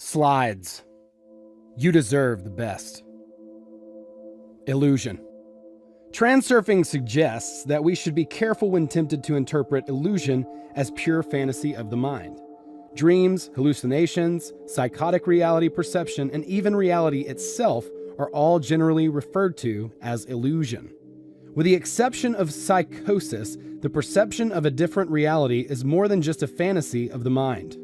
Slides. You deserve the best. Illusion. Transurfing suggests that we should be careful when tempted to interpret illusion as pure fantasy of the mind. Dreams, hallucinations, psychotic reality perception, and even reality itself are all generally referred to as illusion. With the exception of psychosis, the perception of a different reality is more than just a fantasy of the mind.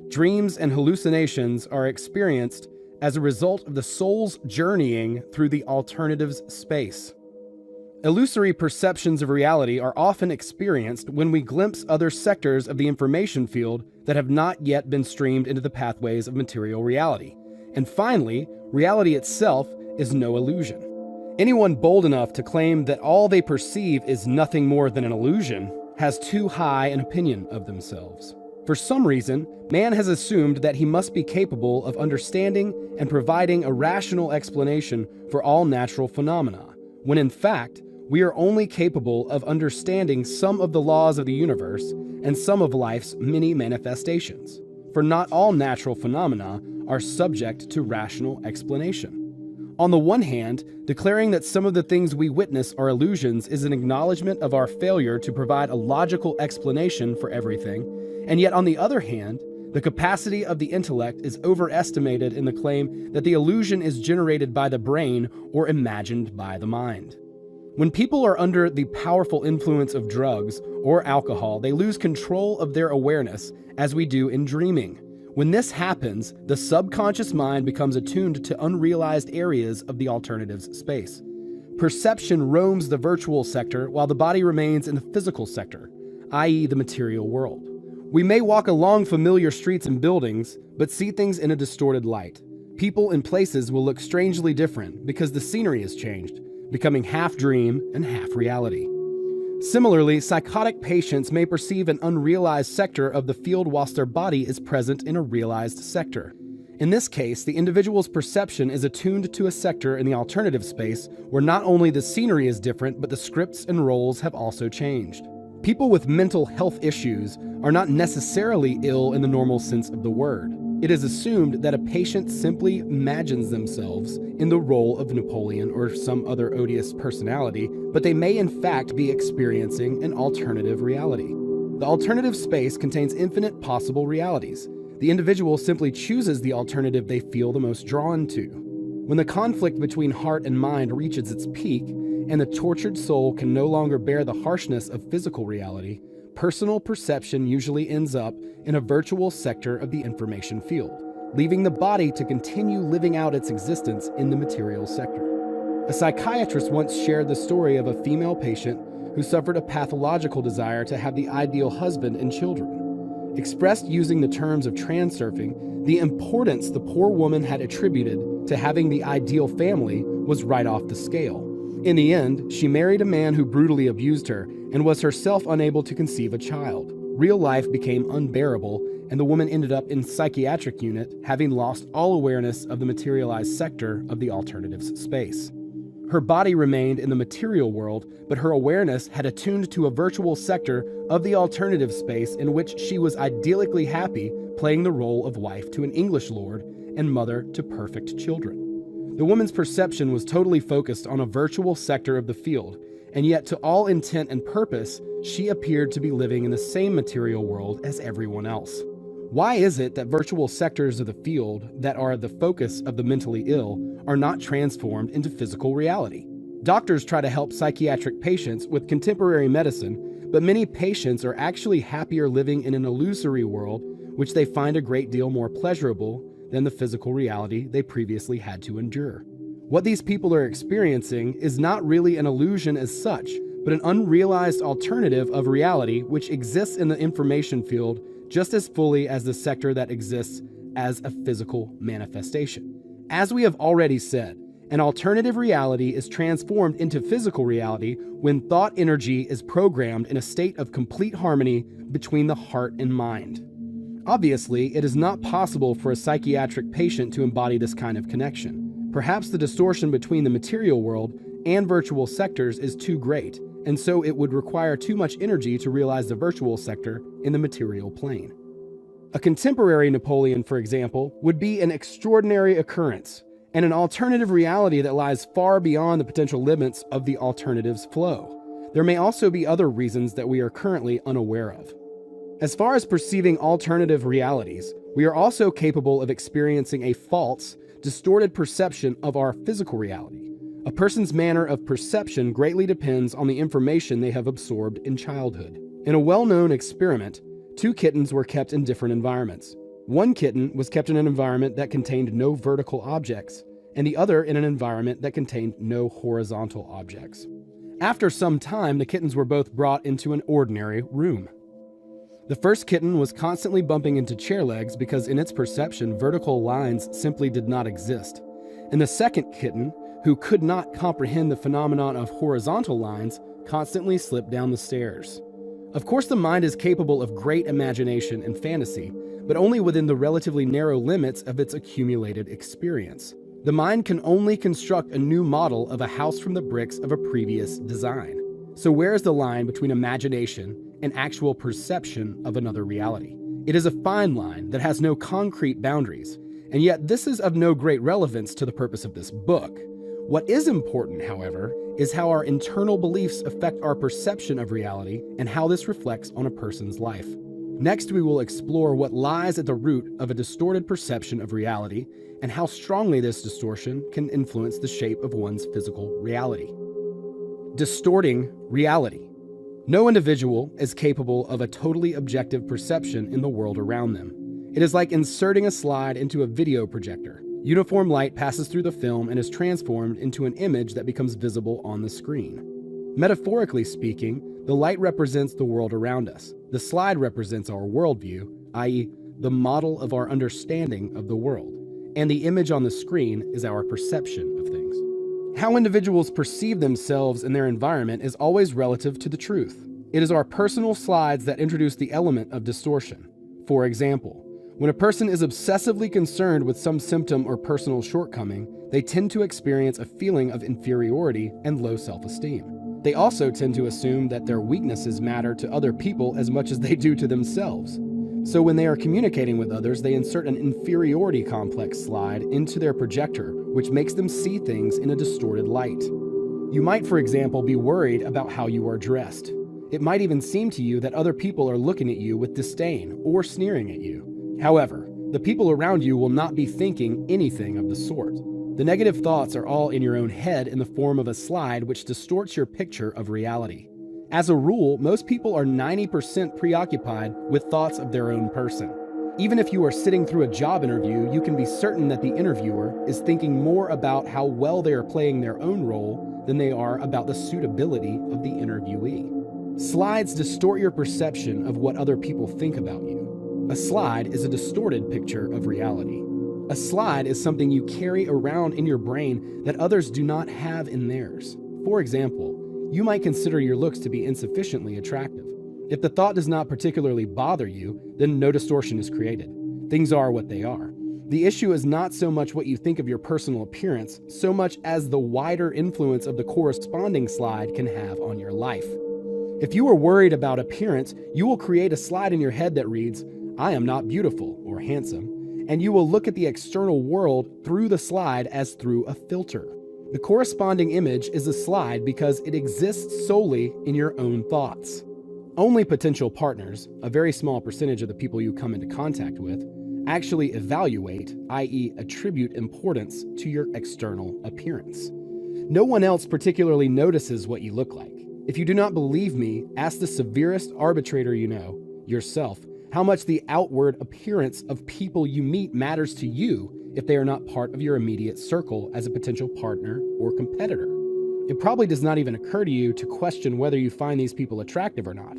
Dreams and hallucinations are experienced as a result of the soul's journeying through the alternatives space. Illusory perceptions of reality are often experienced when we glimpse other sectors of the information field that have not yet been streamed into the pathways of material reality. And finally, reality itself is no illusion. Anyone bold enough to claim that all they perceive is nothing more than an illusion has too high an opinion of themselves. For some reason, man has assumed that he must be capable of understanding and providing a rational explanation for all natural phenomena, when in fact, we are only capable of understanding some of the laws of the universe and some of life's many manifestations. For not all natural phenomena are subject to rational explanation. On the one hand, declaring that some of the things we witness are illusions is an acknowledgement of our failure to provide a logical explanation for everything, and yet on the other hand, the capacity of the intellect is overestimated in the claim that the illusion is generated by the brain or imagined by the mind. When people are under the powerful influence of drugs or alcohol, they lose control of their awareness, as we do in dreaming. When this happens, the subconscious mind becomes attuned to unrealized areas of the alternatives space. Perception roams the virtual sector while the body remains in the physical sector, i.e. the material world. We may walk along familiar streets and buildings, but see things in a distorted light. People and places will look strangely different because the scenery has changed, becoming half dream and half reality. Similarly, psychotic patients may perceive an unrealized sector of the field whilst their body is present in a realized sector. In this case, the individual's perception is attuned to a sector in the alternative space where not only the scenery is different, but the scripts and roles have also changed. People with mental health issues are not necessarily ill in the normal sense of the word. It is assumed that a patient simply imagines themselves in the role of Napoleon or some other odious personality, but they may in fact be experiencing an alternative reality. The alternative space contains infinite possible realities. The individual simply chooses the alternative they feel the most drawn to. When the conflict between heart and mind reaches its peak, and the tortured soul can no longer bear the harshness of physical reality, personal perception usually ends up in a virtual sector of the information field, leaving the body to continue living out its existence in the material sector. A psychiatrist once shared the story of a female patient who suffered a pathological desire to have the ideal husband and children. Expressed using the terms of transurfing, the importance the poor woman had attributed to having the ideal family was right off the scale. In the end, she married a man who brutally abused her and was herself unable to conceive a child. Real life became unbearable, and the woman ended up in psychiatric unit, having lost all awareness of the materialized sector of the alternatives space. Her body remained in the material world, but her awareness had attuned to a virtual sector of the alternative space in which she was idyllically happy, playing the role of wife to an English lord and mother to perfect children. The woman's perception was totally focused on a virtual sector of the field, and yet to all intent and purpose, she appeared to be living in the same material world as everyone else. Why is it that virtual sectors of the field that are the focus of the mentally ill are not transformed into physical reality? Doctors try to help psychiatric patients with contemporary medicine, but many patients are actually happier living in an illusory world, which they find a great deal more pleasurable than the physical reality they previously had to endure. What these people are experiencing is not really an illusion as such, but an unrealized alternative of reality which exists in the information field just as fully as the sector that exists as a physical manifestation. As we have already said, an alternative reality is transformed into physical reality when thought energy is programmed in a state of complete harmony between the heart and mind. Obviously, it is not possible for a psychiatric patient to embody this kind of connection. Perhaps the distortion between the material world and virtual sectors is too great, and so it would require too much energy to realize the virtual sector in the material plane. A contemporary Napoleon, for example, would be an extraordinary occurrence and an alternative reality that lies far beyond the potential limits of the alternative's flow. There may also be other reasons that we are currently unaware of. As far as perceiving alternative realities, we are also capable of experiencing a false, distorted perception of our physical reality. A person's manner of perception greatly depends on the information they have absorbed in childhood. In a well-known experiment, 2 kittens were kept in different environments. One kitten was kept in an environment that contained no vertical objects, and the other in an environment that contained no horizontal objects. After some time, the kittens were both brought into an ordinary room. The first kitten was constantly bumping into chair legs because in its perception, vertical lines simply did not exist. And the second kitten, who could not comprehend the phenomenon of horizontal lines, constantly slipped down the stairs. Of course, the mind is capable of great imagination and fantasy, but only within the relatively narrow limits of its accumulated experience. The mind can only construct a new model of a house from the bricks of a previous design. So where is the line between imagination and actual perception of another reality? It is a fine line that has no concrete boundaries, and yet this is of no great relevance to the purpose of this book. What is important, however, is how our internal beliefs affect our perception of reality and how this reflects on a person's life. Next, we will explore what lies at the root of a distorted perception of reality and how strongly this distortion can influence the shape of one's physical reality. Distorting reality. No individual is capable of a totally objective perception in the world around them. It is like inserting a slide into a video projector. Uniform light passes through the film and is transformed into an image that becomes visible on the screen. Metaphorically speaking, the light represents the world around us. The slide represents our worldview, i.e., the model of our understanding of the world. And the image on the screen is our perception of things. How individuals perceive themselves and their environment is always relative to the truth. It is our personal slides that introduce the element of distortion. For example, when a person is obsessively concerned with some symptom or personal shortcoming, they tend to experience a feeling of inferiority and low self-esteem. They also tend to assume that their weaknesses matter to other people as much as they do to themselves. So when they are communicating with others, they insert an inferiority complex slide into their projector, which makes them see things in a distorted light. You might, for example, be worried about how you are dressed. It might even seem to you that other people are looking at you with disdain or sneering at you. However, the people around you will not be thinking anything of the sort. The negative thoughts are all in your own head in the form of a slide which distorts your picture of reality. As a rule, most people are 90% preoccupied with thoughts of their own person. Even if you are sitting through a job interview, you can be certain that the interviewer is thinking more about how well they are playing their own role than they are about the suitability of the interviewee. Slides distort your perception of what other people think about you. A slide is a distorted picture of reality. A slide is something you carry around in your brain that others do not have in theirs. For example, you might consider your looks to be insufficiently attractive. If the thought does not particularly bother you, then no distortion is created. Things are what they are. The issue is not so much what you think of your personal appearance, so much as the wider influence of the corresponding slide can have on your life. If you are worried about appearance, you will create a slide in your head that reads, "I am not beautiful or handsome," and you will look at the external world through the slide as through a filter. The corresponding image is a slide because it exists solely in your own thoughts. Only potential partners, a very small percentage of the people you come into contact with, actually evaluate, i.e., attribute importance to your external appearance. No one else particularly notices what you look like. If you do not believe me, ask the severest arbitrator you know, yourself, how much the outward appearance of people you meet matters to you if they are not part of your immediate circle as a potential partner or competitor. It probably does not even occur to you to question whether you find these people attractive or not.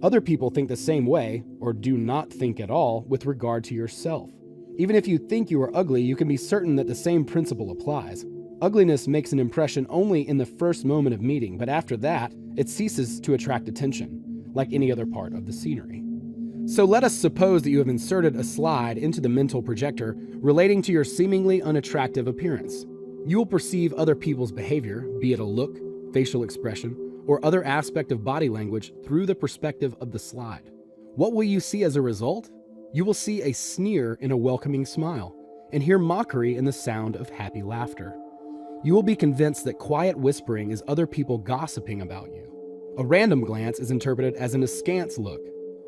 Other people think the same way, or do not think at all, with regard to yourself. Even if you think you are ugly, you can be certain that the same principle applies. Ugliness makes an impression only in the first moment of meeting, but after that, it ceases to attract attention, like any other part of the scenery. So let us suppose that you have inserted a slide into the mental projector relating to your seemingly unattractive appearance. You will perceive other people's behavior, be it a look, facial expression, or other aspect of body language through the perspective of the slide. What will you see as a result? You will see a sneer in a welcoming smile and hear mockery in the sound of happy laughter. You will be convinced that quiet whispering is other people gossiping about you. A random glance is interpreted as an askance look.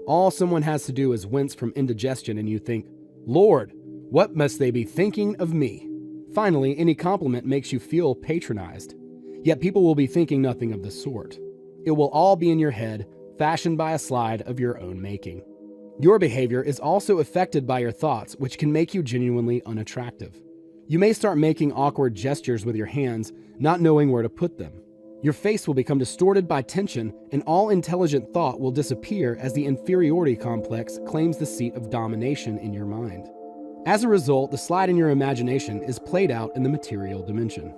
All someone has to do is wince from indigestion and you think, "Lord, what must they be thinking of me?" Finally, any compliment makes you feel patronized. Yet people will be thinking nothing of the sort. It will all be in your head, fashioned by a slide of your own making. Your behavior is also affected by your thoughts, which can make you genuinely unattractive. You may start making awkward gestures with your hands, not knowing where to put them. Your face will become distorted by tension, and all intelligent thought will disappear as the inferiority complex claims the seat of domination in your mind. As a result, the slide in your imagination is played out in the material dimension.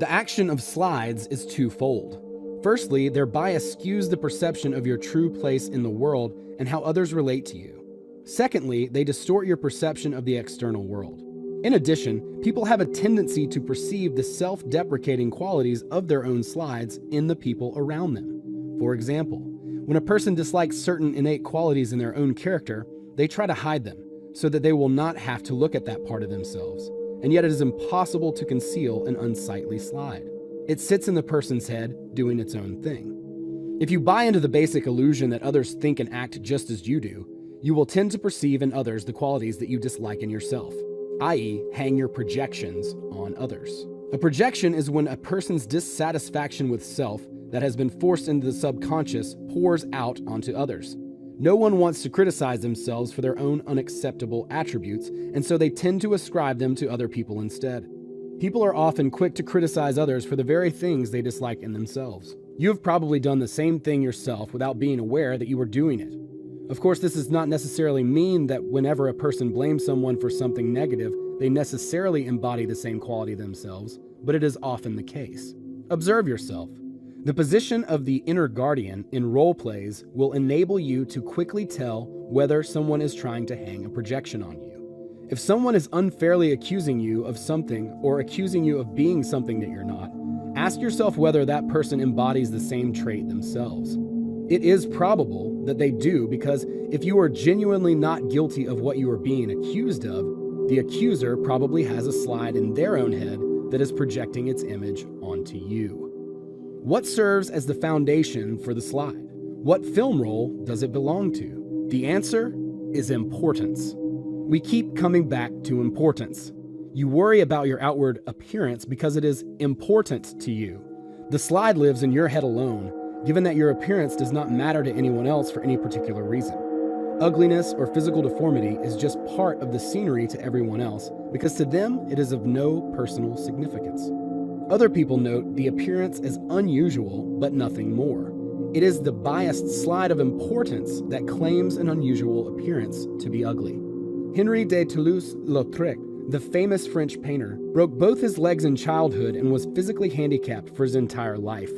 The action of slides is twofold. Firstly, their bias skews the perception of your true place in the world and how others relate to you. Secondly, they distort your perception of the external world. In addition, people have a tendency to perceive the self-deprecating qualities of their own slides in the people around them. For example, when a person dislikes certain innate qualities in their own character, they try to hide them so that they will not have to look at that part of themselves. And yet it is impossible to conceal an unsightly slide. It sits in the person's head, doing its own thing. If you buy into the basic illusion that others think and act just as you do, you will tend to perceive in others the qualities that you dislike in yourself, i.e., hang your projections on others. A projection is when a person's dissatisfaction with self that has been forced into the subconscious pours out onto others. No one wants to criticize themselves for their own unacceptable attributes, and so they tend to ascribe them to other people instead. People are often quick to criticize others for the very things they dislike in themselves. You have probably done the same thing yourself without being aware that you were doing it. Of course, this does not necessarily mean that whenever a person blames someone for something negative, they necessarily embody the same quality themselves, but it is often the case. Observe yourself. The position of the inner guardian in role plays will enable you to quickly tell whether someone is trying to hang a projection on you. If someone is unfairly accusing you of something or accusing you of being something that you're not, ask yourself whether that person embodies the same trait themselves. It is probable that they do, because if you are genuinely not guilty of what you are being accused of, the accuser probably has a slide in their own head that is projecting its image onto you. What serves as the foundation for the slide? What film role does it belong to? The answer is importance. We keep coming back to importance. You worry about your outward appearance because it is important to you. The slide lives in your head alone, given that your appearance does not matter to anyone else for any particular reason. Ugliness or physical deformity is just part of the scenery to everyone else, because to them it is of no personal significance. Other people note the appearance as unusual, but nothing more. It is the biased slide of importance that claims an unusual appearance to be ugly. Henri de Toulouse-Lautrec, the famous French painter, broke both his legs in childhood and was physically handicapped for his entire life.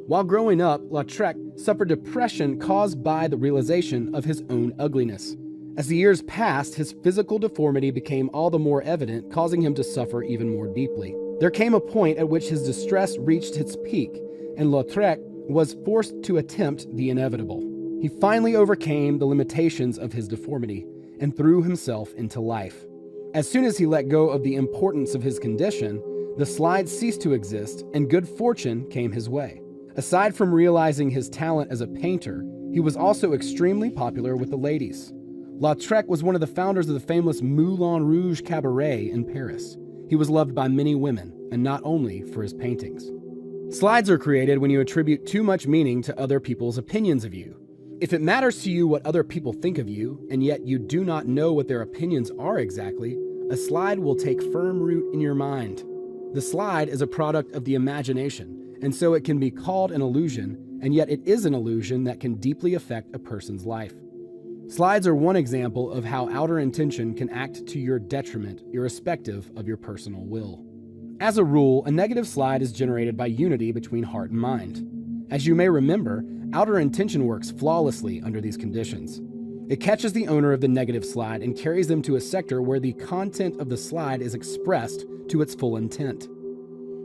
While growing up, Lautrec suffered depression caused by the realization of his own ugliness. As the years passed, his physical deformity became all the more evident, causing him to suffer even more deeply. There came a point at which his distress reached its peak, and Lautrec was forced to attempt the inevitable. He finally overcame the limitations of his deformity and threw himself into life. As soon as he let go of the importance of his condition, the slide ceased to exist and good fortune came his way. Aside from realizing his talent as a painter, he was also extremely popular with the ladies. Lautrec was one of the founders of the famous Moulin Rouge Cabaret in Paris. He was loved by many women, and not only for his paintings. Slides are created when you attribute too much meaning to other people's opinions of you. If it matters to you what other people think of you, and yet you do not know what their opinions are exactly, a slide will take firm root in your mind. The slide is a product of the imagination, and so it can be called an illusion, and yet it is an illusion that can deeply affect a person's life. Slides are one example of how outer intention can act to your detriment, irrespective of your personal will. As a rule, a negative slide is generated by unity between heart and mind. As you may remember, outer intention works flawlessly under these conditions. It catches the owner of the negative slide and carries them to a sector where the content of the slide is expressed to its full intent.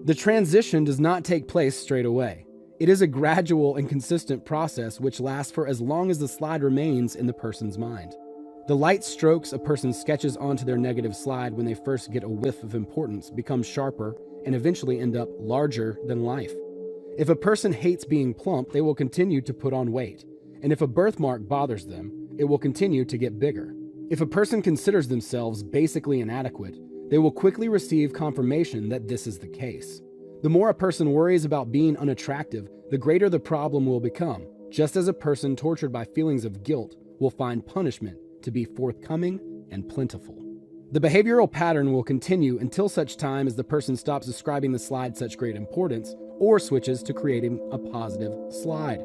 The transition does not take place straight away. It is a gradual and consistent process which lasts for as long as the slide remains in the person's mind. The light strokes a person sketches onto their negative slide when they first get a whiff of importance become sharper and eventually end up larger than life. If a person hates being plump, they will continue to put on weight. And if a birthmark bothers them, it will continue to get bigger. If a person considers themselves basically inadequate, they will quickly receive confirmation that this is the case. The more a person worries about being unattractive, the greater the problem will become, just as a person tortured by feelings of guilt will find punishment to be forthcoming and plentiful. The behavioral pattern will continue until such time as the person stops ascribing the slide such great importance or switches to creating a positive slide.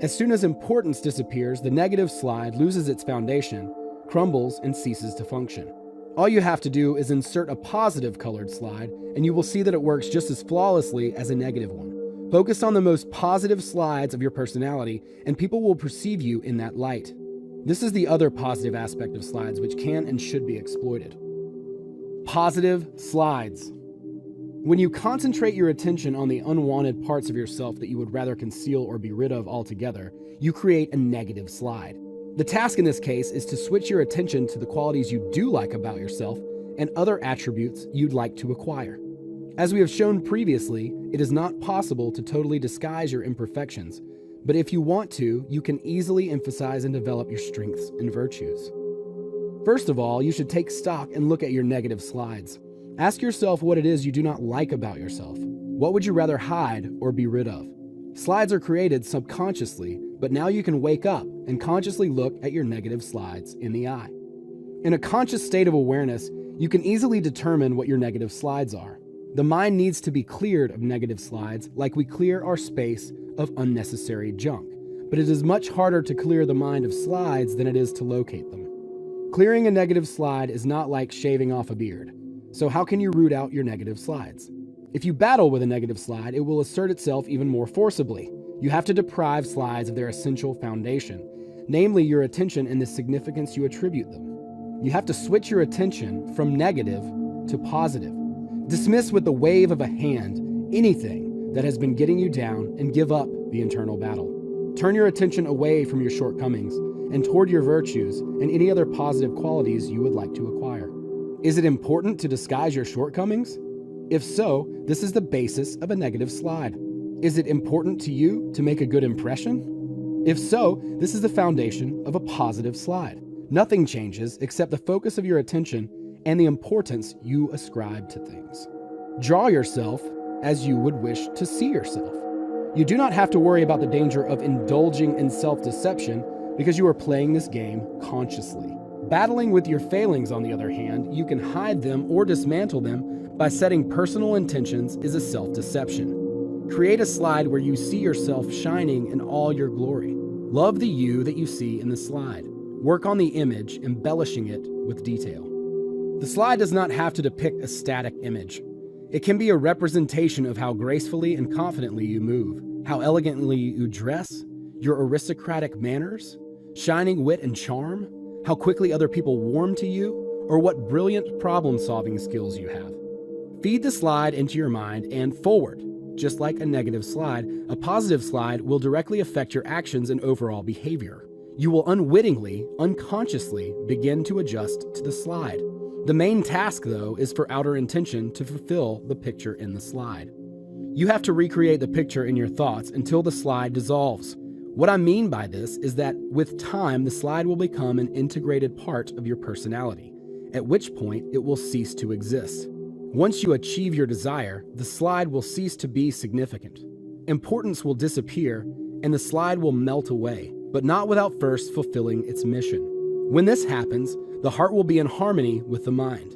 As soon as importance disappears, the negative slide loses its foundation, crumbles, and ceases to function. All you have to do is insert a positive colored slide, and you will see that it works just as flawlessly as a negative one. Focus on the most positive slides of your personality, and people will perceive you in that light. This is the other positive aspect of slides which can and should be exploited. Positive slides. When you concentrate your attention on the unwanted parts of yourself that you would rather conceal or be rid of altogether, you create a negative slide. The task in this case is to switch your attention to the qualities you do like about yourself and other attributes you'd like to acquire. As we have shown previously, it is not possible to totally disguise your imperfections, but if you want to, you can easily emphasize and develop your strengths and virtues. First of all, you should take stock and look at your negative slides. Ask yourself what it is you do not like about yourself. What would you rather hide or be rid of? Slides are created subconsciously, but now you can wake up and consciously look at your negative slides in the eye. In a conscious state of awareness, you can easily determine what your negative slides are. The mind needs to be cleared of negative slides like we clear our space of unnecessary junk, but it is much harder to clear the mind of slides than it is to locate them. Clearing a negative slide is not like shaving off a beard. So how can you root out your negative slides? If you battle with a negative slide, it will assert itself even more forcibly. You have to deprive slides of their essential foundation, namely your attention and the significance you attribute them. You have to switch your attention from negative to positive. Dismiss with the wave of a hand anything that has been getting you down and give up the internal battle. Turn your attention away from your shortcomings and toward your virtues and any other positive qualities you would like to acquire. Is it important to disguise your shortcomings? If so, this is the basis of a negative slide. Is it important to you to make a good impression? If so, this is the foundation of a positive slide. Nothing changes except the focus of your attention and the importance you ascribe to things. Draw yourself as you would wish to see yourself. You do not have to worry about the danger of indulging in self-deception because you are playing this game consciously. Battling with your failings, on the other hand, you can hide them or dismantle them by setting personal intentions is a self-deception. Create a slide where you see yourself shining in all your glory. Love the you that you see in the slide. Work on the image, embellishing it with detail. The slide does not have to depict a static image. It can be a representation of how gracefully and confidently you move, how elegantly you dress, your aristocratic manners, shining wit and charm, how quickly other people warm to you, or what brilliant problem-solving skills you have. Feed the slide into your mind and forward. Just like a negative slide, a positive slide will directly affect your actions and overall behavior. You will unwittingly, unconsciously begin to adjust to the slide. The main task, though, is for outer intention to fulfill the picture in the slide. You have to recreate the picture in your thoughts until the slide dissolves. What I mean by this is that with time, the slide will become an integrated part of your personality, at which point it will cease to exist. Once you achieve your desire, the slide will cease to be significant. Importance will disappear, and the slide will melt away, but not without first fulfilling its mission. When this happens, the heart will be in harmony with the mind.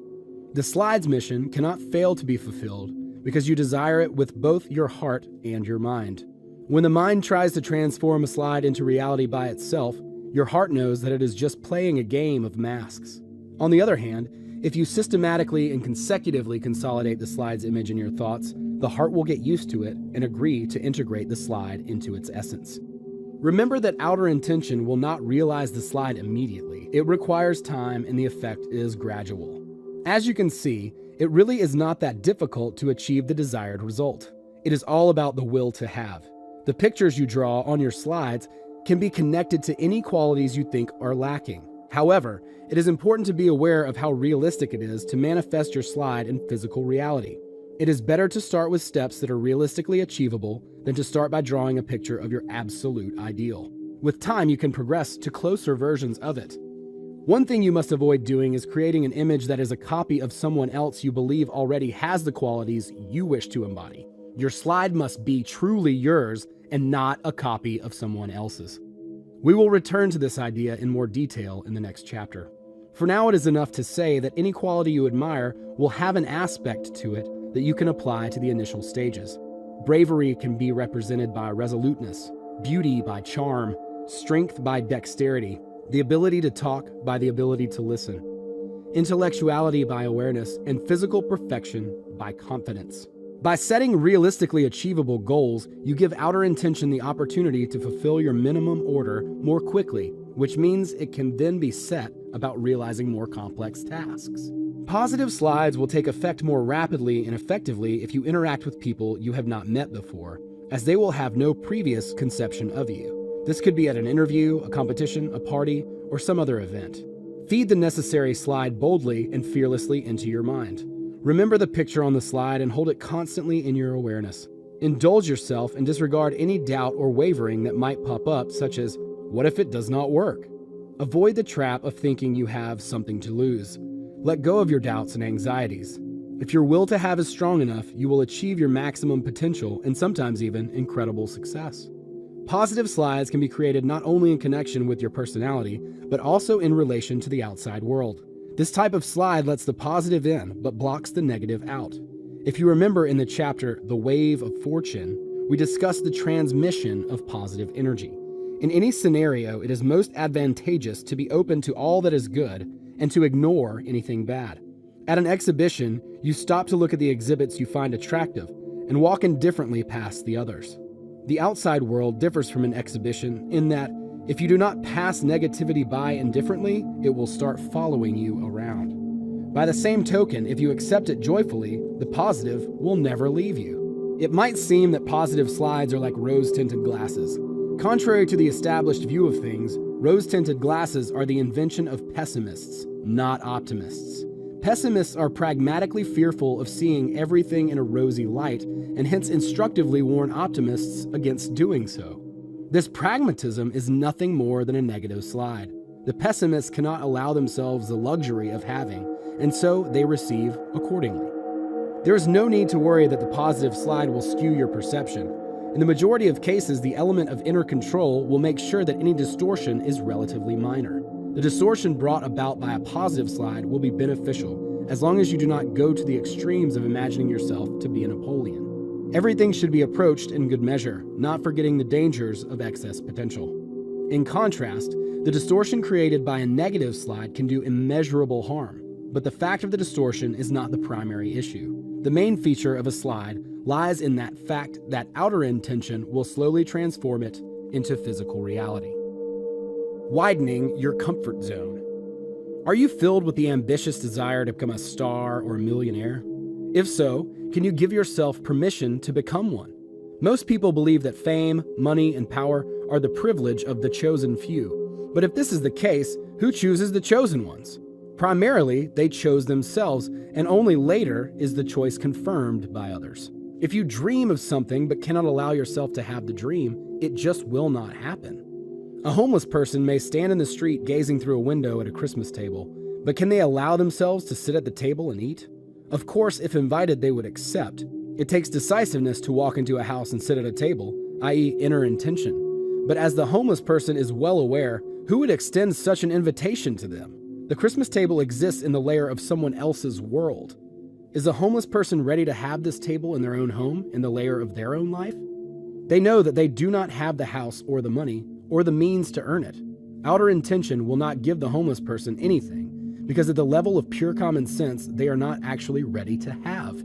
The slide's mission cannot fail to be fulfilled because you desire it with both your heart and your mind. When the mind tries to transform a slide into reality by itself, your heart knows that it is just playing a game of masks. On the other hand, if you systematically and consecutively consolidate the slide's image in your thoughts, the heart will get used to it and agree to integrate the slide into its essence. Remember that outer intention will not realize the slide immediately. It requires time and the effect is gradual. As you can see, it really is not that difficult to achieve the desired result. It is all about the will to have. The pictures you draw on your slides can be connected to any qualities you think are lacking. However, it is important to be aware of how realistic it is to manifest your slide in physical reality. It is better to start with steps that are realistically achievable than to start by drawing a picture of your absolute ideal. With time, you can progress to closer versions of it. One thing you must avoid doing is creating an image that is a copy of someone else you believe already has the qualities you wish to embody. Your slide must be truly yours and not a copy of someone else's. We will return to this idea in more detail in the next chapter. For now, it is enough to say that any quality you admire will have an aspect to it that you can apply to the initial stages. Bravery can be represented by resoluteness, beauty by charm, strength by dexterity, the ability to talk by the ability to listen, intellectuality by awareness, and physical perfection by confidence. By setting realistically achievable goals, you give outer intention the opportunity to fulfill your minimum order more quickly, which means it can then be set about realizing more complex tasks. Positive slides will take effect more rapidly and effectively if you interact with people you have not met before, as they will have no previous conception of you. This could be at an interview, a competition, a party, or some other event. Feed the necessary slide boldly and fearlessly into your mind. Remember the picture on the slide and hold it constantly in your awareness. Indulge yourself and disregard any doubt or wavering that might pop up, such as, what if it does not work? Avoid the trap of thinking you have something to lose. Let go of your doubts and anxieties. If your will to have is strong enough, you will achieve your maximum potential and sometimes even incredible success. Positive slides can be created not only in connection with your personality, but also in relation to the outside world. This type of slide lets the positive in, but blocks the negative out. If you remember in the chapter, The Wave of Fortune, we discussed the transmission of positive energy. In any scenario, it is most advantageous to be open to all that is good and to ignore anything bad. At an exhibition, you stop to look at the exhibits you find attractive and walk indifferently past the others. The outside world differs from an exhibition in that if you do not pass negativity by indifferently, it will start following you around. By the same token, if you accept it joyfully, the positive will never leave you. It might seem that positive slides are like rose-tinted glasses. Contrary to the established view of things, rose-tinted glasses are the invention of pessimists, not optimists. Pessimists are pragmatically fearful of seeing everything in a rosy light and hence instructively warn optimists against doing so. This pragmatism is nothing more than a negative slide. The pessimists cannot allow themselves the luxury of having, and so they receive accordingly. There is no need to worry that the positive slide will skew your perception. In the majority of cases, the element of inner control will make sure that any distortion is relatively minor. The distortion brought about by a positive slide will be beneficial, as long as you do not go to the extremes of imagining yourself to be a Napoleon. Everything should be approached in good measure, not forgetting the dangers of excess potential. In contrast, the distortion created by a negative slide can do immeasurable harm, but the fact of the distortion is not the primary issue. The main feature of a slide lies in that fact that outer intention will slowly transform it into physical reality. Widening your comfort zone. Are you filled with the ambitious desire to become a star or a millionaire? If so, can you give yourself permission to become one? Most people believe that fame, money, and power are the privilege of the chosen few. But if this is the case, who chooses the chosen ones? Primarily, they chose themselves, and only later is the choice confirmed by others. If you dream of something but cannot allow yourself to have the dream, it just will not happen. A homeless person may stand in the street gazing through a window at a Christmas table, but can they allow themselves to sit at the table and eat? Of course, if invited, they would accept. It takes decisiveness to walk into a house and sit at a table, i.e. inner intention. But as the homeless person is well aware, who would extend such an invitation to them? The Christmas table exists in the layer of someone else's world. Is the homeless person ready to have this table in their own home, in the layer of their own life? They know that they do not have the house or the money, or the means to earn it. Outer intention will not give the homeless person anything, because at the level of pure common sense, they are not actually ready to have.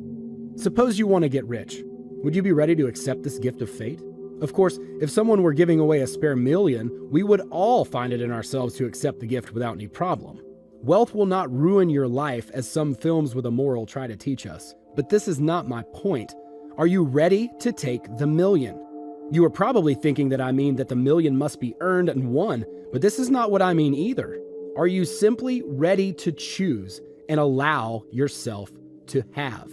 Suppose you want to get rich. Would you be ready to accept this gift of fate? Of course, if someone were giving away a spare million, we would all find it in ourselves to accept the gift without any problem. Wealth will not ruin your life, as some films with a moral try to teach us. But this is not my point. Are you ready to take the million? You are probably thinking that I mean that the million must be earned and won, but this is not what I mean either. Are you simply ready to choose and allow yourself to have?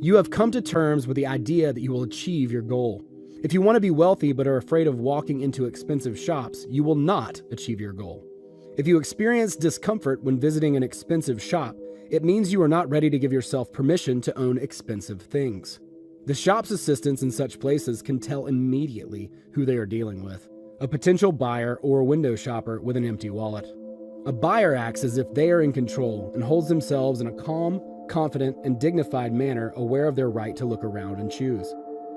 You have come to terms with the idea that you will achieve your goal. If you want to be wealthy but are afraid of walking into expensive shops, you will not achieve your goal. If you experience discomfort when visiting an expensive shop, it means you are not ready to give yourself permission to own expensive things. The shop's assistants in such places can tell immediately who they are dealing with: a potential buyer or a window shopper with an empty wallet. A buyer acts as if they are in control and holds themselves in a calm, confident, and dignified manner, aware of their right to look around and choose.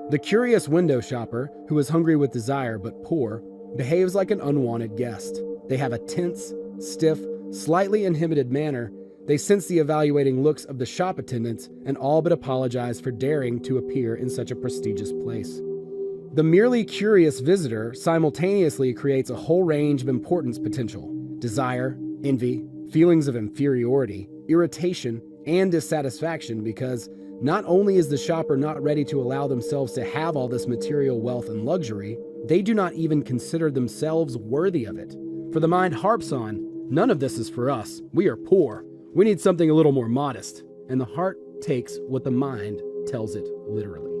The curious window shopper, who is hungry with desire but poor, behaves like an unwanted guest. They have a tense, stiff, slightly inhibited manner. They sense the evaluating looks of the shop attendants and all but apologize for daring to appear in such a prestigious place. The merely curious visitor simultaneously creates a whole range of importance potential: desire, envy, feelings of inferiority, irritation, and dissatisfaction, because not only is the shopper not ready to allow themselves to have all this material wealth and luxury, they do not even consider themselves worthy of it. For the mind harps on, none of this is for us. We are poor. We need something a little more modest. And the heart takes what the mind tells it literally.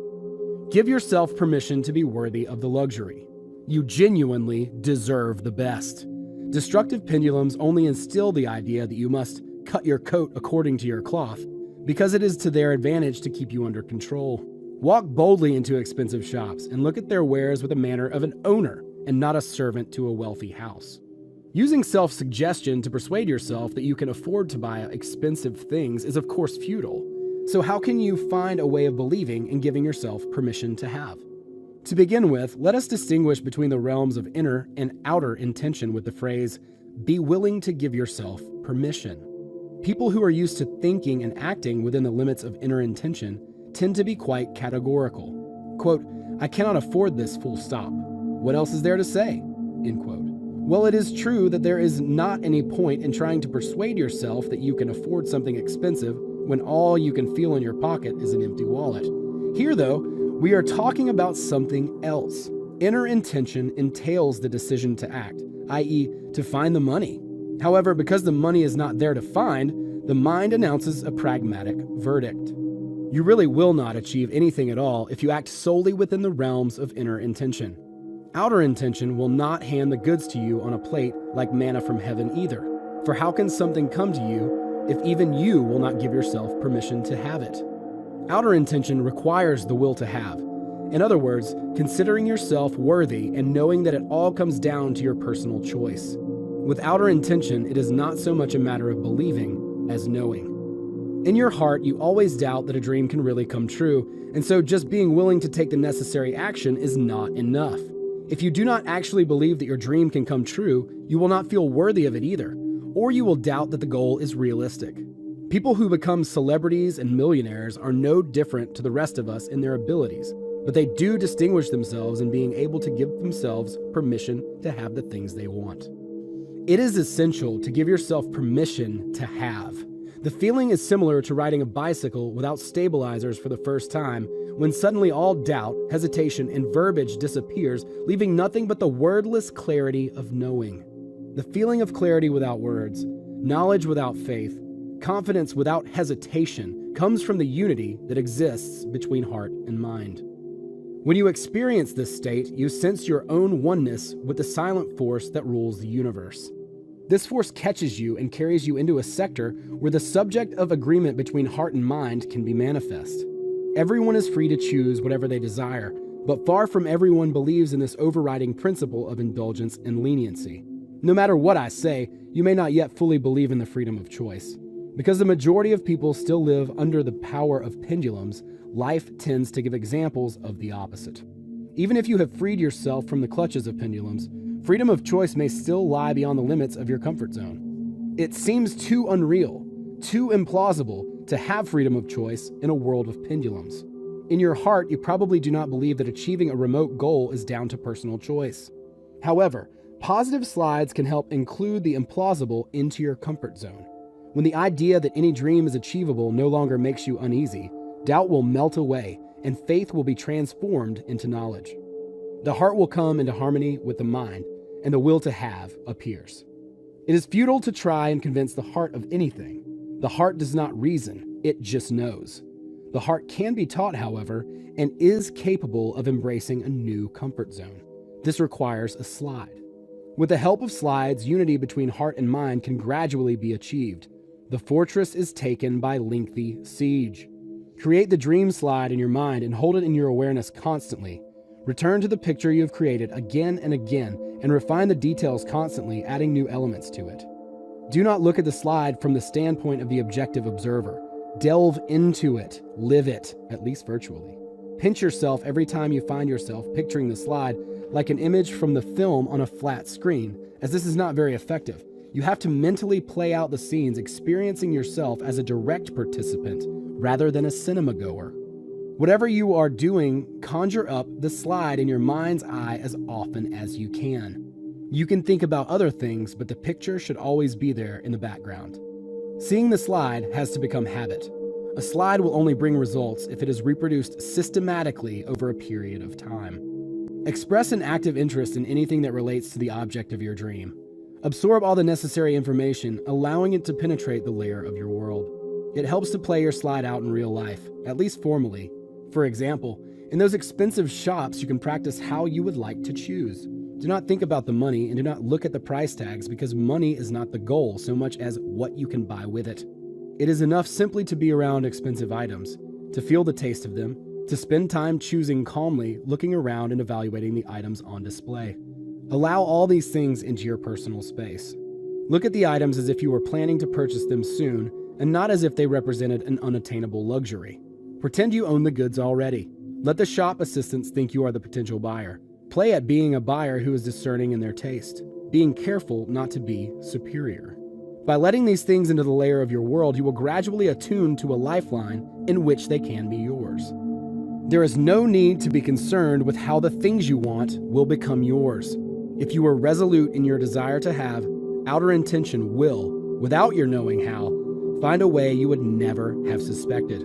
Give yourself permission to be worthy of the luxury. You genuinely deserve the best. Destructive pendulums only instill the idea that you must cut your coat according to your cloth, because it is to their advantage to keep you under control. Walk boldly into expensive shops and look at their wares with the manner of an owner and not a servant to a wealthy house. Using self-suggestion to persuade yourself that you can afford to buy expensive things is of course futile. So how can you find a way of believing and giving yourself permission to have? To begin with, let us distinguish between the realms of inner and outer intention with the phrase, "Be willing to give yourself permission." People who are used to thinking and acting within the limits of inner intention tend to be quite categorical. Quote, "I cannot afford this, full stop. What else is there to say?" End quote. Well, it is true that there is not any point in trying to persuade yourself that you can afford something expensive when all you can feel in your pocket is an empty wallet. Here, though, we are talking about something else. Inner intention entails the decision to act, i.e., to find the money. However, because the money is not there to find, the mind announces a pragmatic verdict. You really will not achieve anything at all if you act solely within the realms of inner intention. Outer intention will not hand the goods to you on a plate like manna from heaven either. For how can something come to you if even you will not give yourself permission to have it? Outer intention requires the will to have. In other words, considering yourself worthy and knowing that it all comes down to your personal choice. With outer intention, it is not so much a matter of believing as knowing. In your heart, you always doubt that a dream can really come true, and so just being willing to take the necessary action is not enough. If you do not actually believe that your dream can come true, you will not feel worthy of it either, or you will doubt that the goal is realistic. People who become celebrities and millionaires are no different to the rest of us in their abilities, but they do distinguish themselves in being able to give themselves permission to have the things they want. It is essential to give yourself permission to have. The feeling is similar to riding a bicycle without stabilizers for the first time, when suddenly all doubt, hesitation, and verbiage disappears, leaving nothing but the wordless clarity of knowing. The feeling of clarity without words, knowledge without faith, confidence without hesitation comes from the unity that exists between heart and mind. When you experience this state, you sense your own oneness with the silent force that rules the universe. This force catches you and carries you into a sector where the subject of agreement between heart and mind can be manifest. Everyone is free to choose whatever they desire, but far from everyone believes in this overriding principle of indulgence and leniency. No matter what I say, you may not yet fully believe in the freedom of choice. Because the majority of people still live under the power of pendulums, life tends to give examples of the opposite. Even if you have freed yourself from the clutches of pendulums, freedom of choice may still lie beyond the limits of your comfort zone. It seems too unreal, too implausible to have freedom of choice in a world of pendulums. In your heart, you probably do not believe that achieving a remote goal is down to personal choice. However, positive slides can help include the implausible into your comfort zone. When the idea that any dream is achievable no longer makes you uneasy, doubt will melt away and faith will be transformed into knowledge. The heart will come into harmony with the mind and the will to have appears. It is futile to try and convince the heart of anything. The heart does not reason, it just knows. The heart can be taught, however, and is capable of embracing a new comfort zone. This requires a slide. With the help of slides, unity between heart and mind can gradually be achieved. The fortress is taken by lengthy siege. Create the dream slide in your mind and hold it in your awareness constantly. Return to the picture you have created again and again and refine the details constantly, adding new elements to it. Do not look at the slide from the standpoint of the objective observer. Delve into it, live it, at least virtually. Pinch yourself every time you find yourself picturing the slide like an image from the film on a flat screen, as this is not very effective. You have to mentally play out the scenes, experiencing yourself as a direct participant rather than a cinema goer. Whatever you are doing, conjure up the slide in your mind's eye as often as you can. You can think about other things, but the picture should always be there in the background. Seeing the slide has to become habit. A slide will only bring results if it is reproduced systematically over a period of time. Express an active interest in anything that relates to the object of your dream. Absorb all the necessary information, allowing it to penetrate the layer of your world. It helps to play your slide out in real life, at least formally. For example, in those expensive shops, you can practice how you would like to choose. Do not think about the money and do not look at the price tags, because money is not the goal so much as what you can buy with it. It is enough simply to be around expensive items, to feel the taste of them, to spend time choosing calmly, looking around and evaluating the items on display. Allow all these things into your personal space. Look at the items as if you were planning to purchase them soon, and not as if they represented an unattainable luxury. Pretend you own the goods already. Let the shop assistants think you are the potential buyer. Play at being a buyer who is discerning in their taste, being careful not to be superior. By letting these things into the layer of your world, you will gradually attune to a lifeline in which they can be yours. There is no need to be concerned with how the things you want will become yours. If you are resolute in your desire to have, outer intention will, without your knowing how, find a way you would never have suspected.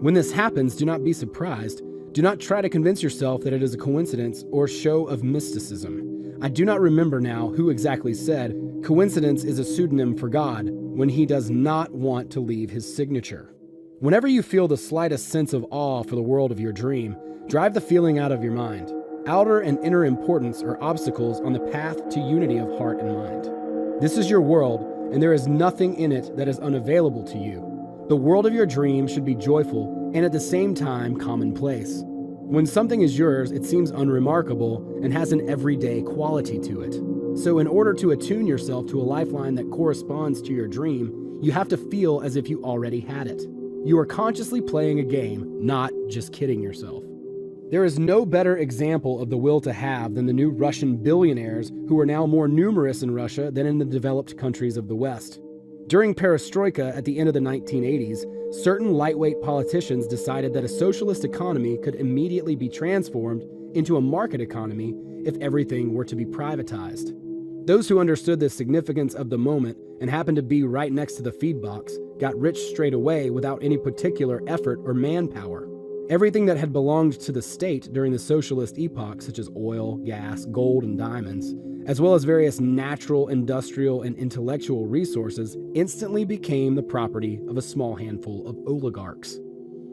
When this happens, do not be surprised. Do not try to convince yourself that it is a coincidence or show of mysticism. I do not remember now who exactly said, "Coincidence is a pseudonym for God," when he does not want to leave his signature. Whenever you feel the slightest sense of awe for the world of your dream, drive the feeling out of your mind. Outer and inner importance are obstacles on the path to unity of heart and mind. This is your world, and there is nothing in it that is unavailable to you. The world of your dream should be joyful and at the same time commonplace. When something is yours, it seems unremarkable and has an everyday quality to it. So in order to attune yourself to a lifeline that corresponds to your dream, you have to feel as if you already had it. You are consciously playing a game, not just kidding yourself. There is no better example of the will to have than the new Russian billionaires, who are now more numerous in Russia than in the developed countries of the West. During perestroika at the end of the 1980s, certain lightweight politicians decided that a socialist economy could immediately be transformed into a market economy if everything were to be privatized. Those who understood the significance of the moment and happened to be right next to the feed box got rich straight away without any particular effort or manpower. Everything that had belonged to the state during the socialist epoch, such as oil, gas, gold, and diamonds, as well as various natural, industrial, and intellectual resources, instantly became the property of a small handful of oligarchs.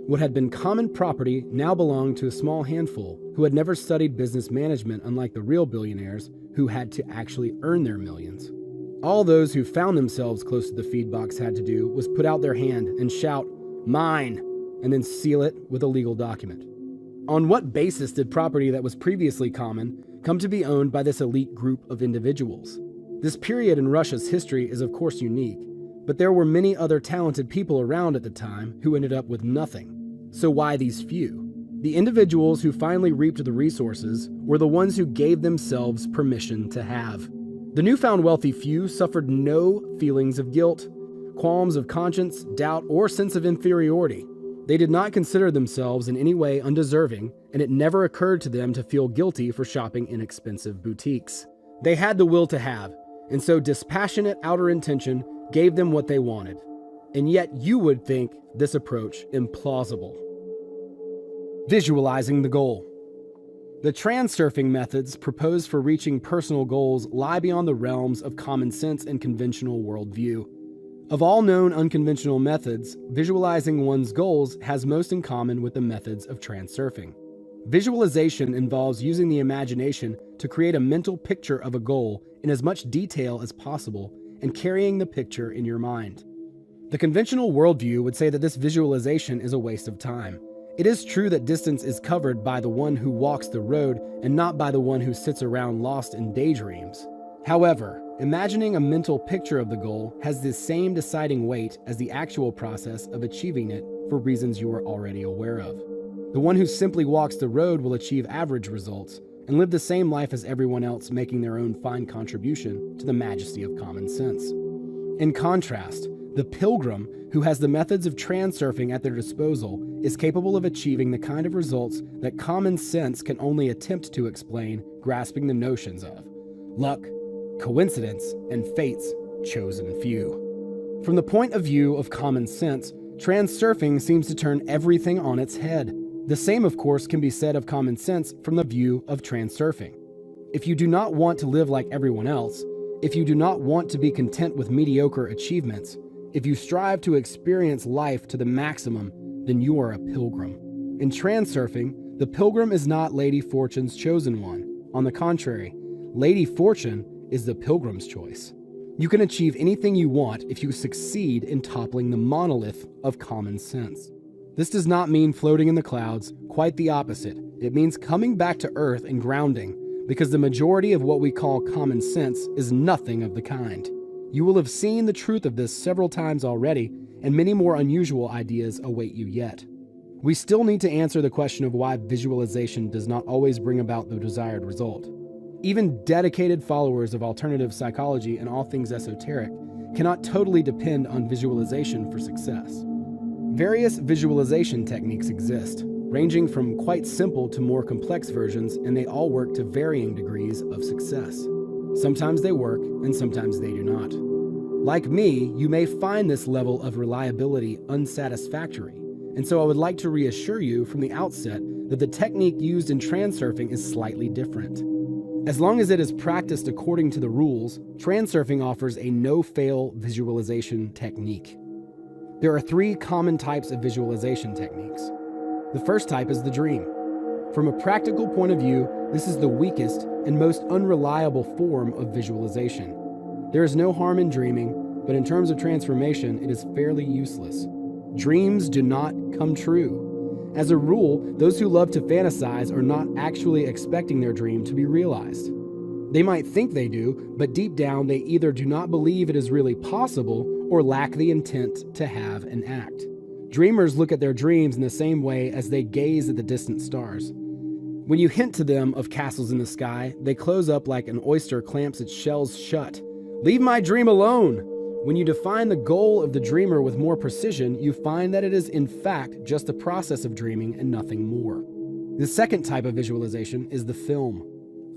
What had been common property now belonged to a small handful who had never studied business management, unlike the real billionaires who had to actually earn their millions. All those who found themselves close to the feed box had to do was put out their hand and shout, "Mine," and then seal it with a legal document. On what basis did property that was previously common come to be owned by this elite group of individuals? This period in Russia's history is of course unique, but there were many other talented people around at the time who ended up with nothing. So why these few? The individuals who finally reaped the resources were the ones who gave themselves permission to have. The newfound wealthy few suffered no feelings of guilt, qualms of conscience, doubt, or sense of inferiority. They did not consider themselves in any way undeserving, and it never occurred to them to feel guilty for shopping in expensive boutiques. They had the will to have, and so dispassionate outer intention gave them what they wanted. And yet you would think this approach implausible. Visualizing the goal. The transurfing methods proposed for reaching personal goals lie beyond the realms of common sense and conventional worldview. Of all known unconventional methods, visualizing one's goals has most in common with the methods of transurfing. Visualization involves using the imagination to create a mental picture of a goal in as much detail as possible and carrying the picture in your mind. The conventional worldview would say that this visualization is a waste of time. It is true that distance is covered by the one who walks the road and not by the one who sits around lost in daydreams. However, imagining a mental picture of the goal has the same deciding weight as the actual process of achieving it for reasons you are already aware of. The one who simply walks the road will achieve average results and live the same life as everyone else, making their own fine contribution to the majesty of common sense. In contrast, the pilgrim, who has the methods of transurfing at their disposal, is capable of achieving the kind of results that common sense can only attempt to explain, grasping the notions of luck, coincidence, and fate's chosen few. From the point of view of common sense, transurfing seems to turn everything on its head. The same, of course, can be said of common sense from the view of transurfing. If you do not want to live like everyone else, if you do not want to be content with mediocre achievements, if you strive to experience life to the maximum, then you are a pilgrim. In transurfing, the pilgrim is not Lady Fortune's chosen one. On the contrary, Lady Fortune is the pilgrim's choice. You can achieve anything you want if you succeed in toppling the monolith of common sense. This does not mean floating in the clouds, quite the opposite. It means coming back to earth and grounding, because the majority of what we call common sense is nothing of the kind. You will have seen the truth of this several times already, and many more unusual ideas await you yet. We still need to answer the question of why visualization does not always bring about the desired result. Even dedicated followers of alternative psychology and all things esoteric cannot totally depend on visualization for success. Various visualization techniques exist, ranging from quite simple to more complex versions, and they all work to varying degrees of success. Sometimes they work, and sometimes they do not. Like me, you may find this level of reliability unsatisfactory, and so I would like to reassure you from the outset that the technique used in transurfing is slightly different. As long as it is practiced according to the rules, transurfing offers a no-fail visualization technique. There are three common types of visualization techniques. The first type is the dream. From a practical point of view, this is the weakest and most unreliable form of visualization. There is no harm in dreaming, but in terms of transformation, it is fairly useless. Dreams do not come true. As a rule, those who love to fantasize are not actually expecting their dream to be realized. They might think they do, but deep down they either do not believe it is really possible or lack the intent to have and act. Dreamers look at their dreams in the same way as they gaze at the distant stars. When you hint to them of castles in the sky, they close up like an oyster clamps its shells shut. Leave my dream alone! When you define the goal of the dreamer with more precision, you find that it is in fact just the process of dreaming and nothing more. The second type of visualization is the film.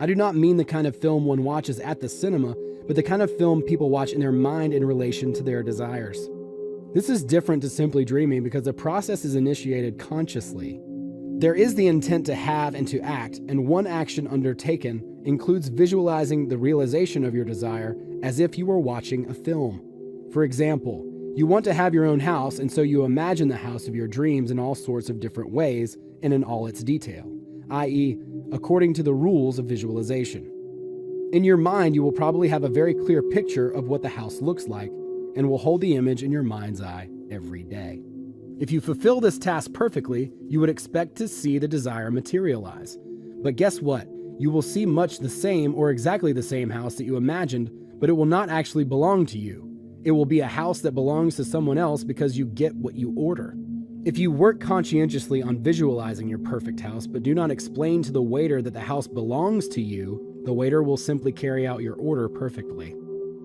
I do not mean the kind of film one watches at the cinema, but the kind of film people watch in their mind in relation to their desires. This is different to simply dreaming because the process is initiated consciously. There is the intent to have and to act, and one action undertaken includes visualizing the realization of your desire as if you were watching a film. For example, you want to have your own house, and so you imagine the house of your dreams in all sorts of different ways and in all its detail, i.e., according to the rules of visualization. In your mind, you will probably have a very clear picture of what the house looks like and will hold the image in your mind's eye every day. If you fulfill this task perfectly, you would expect to see the desire materialize. But guess what? You will see much the same or exactly the same house that you imagined, but it will not actually belong to you. It will be a house that belongs to someone else because you get what you order. If you work conscientiously on visualizing your perfect house, but do not explain to the waiter that the house belongs to you, the waiter will simply carry out your order perfectly.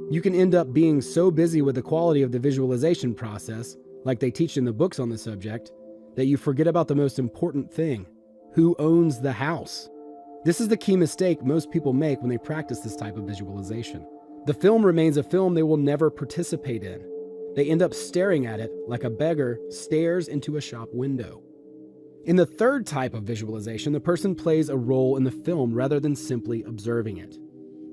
You can end up being so busy with the quality of the visualization process, like they teach in the books on the subject, that you forget about the most important thing: who owns the house? This is the key mistake most people make when they practice this type of visualization. The film remains a film they will never participate in. They end up staring at it like a beggar stares into a shop window. In the third type of visualization, the person plays a role in the film rather than simply observing it.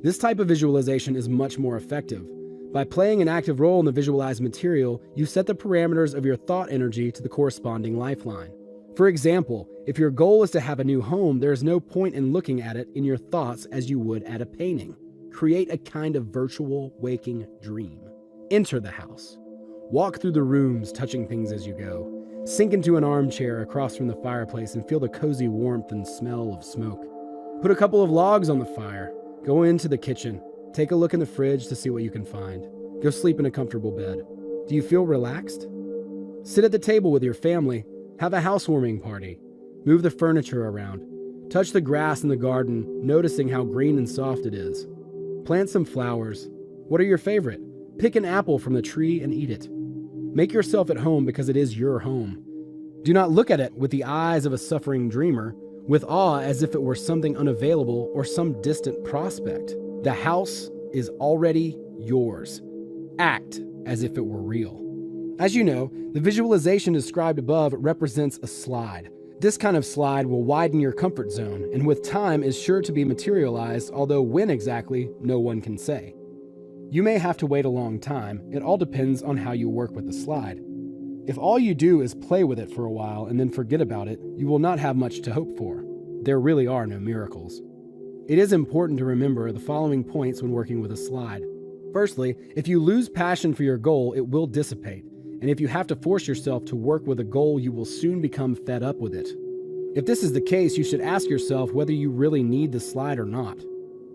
This type of visualization is much more effective. By playing an active role in the visualized material, you set the parameters of your thought energy to the corresponding lifeline. For example, if your goal is to have a new home, there is no point in looking at it in your thoughts as you would at a painting. Create a kind of virtual waking dream. Enter the house. Walk through the rooms, touching things as you go. Sink into an armchair across from the fireplace and feel the cozy warmth and smell of smoke. Put a couple of logs on the fire. Go into the kitchen. Take a look in the fridge to see what you can find. Go sleep in a comfortable bed. Do you feel relaxed? Sit at the table with your family. Have a housewarming party. Move the furniture around. Touch the grass in the garden, noticing how green and soft it is. Plant some flowers. What are your favorite? Pick an apple from the tree and eat it. Make yourself at home because it is your home. Do not look at it with the eyes of a suffering dreamer, with awe as if it were something unavailable or some distant prospect. The house is already yours. Act as if it were real. As you know, the visualization described above represents a slide. This kind of slide will widen your comfort zone, and with time is sure to be materialized, although when exactly, no one can say. You may have to wait a long time. It all depends on how you work with the slide. If all you do is play with it for a while and then forget about it, you will not have much to hope for. There really are no miracles. It is important to remember the following points when working with a slide. Firstly, if you lose passion for your goal, it will dissipate. And if you have to force yourself to work with a goal, you will soon become fed up with it. If this is the case, you should ask yourself whether you really need the slide or not.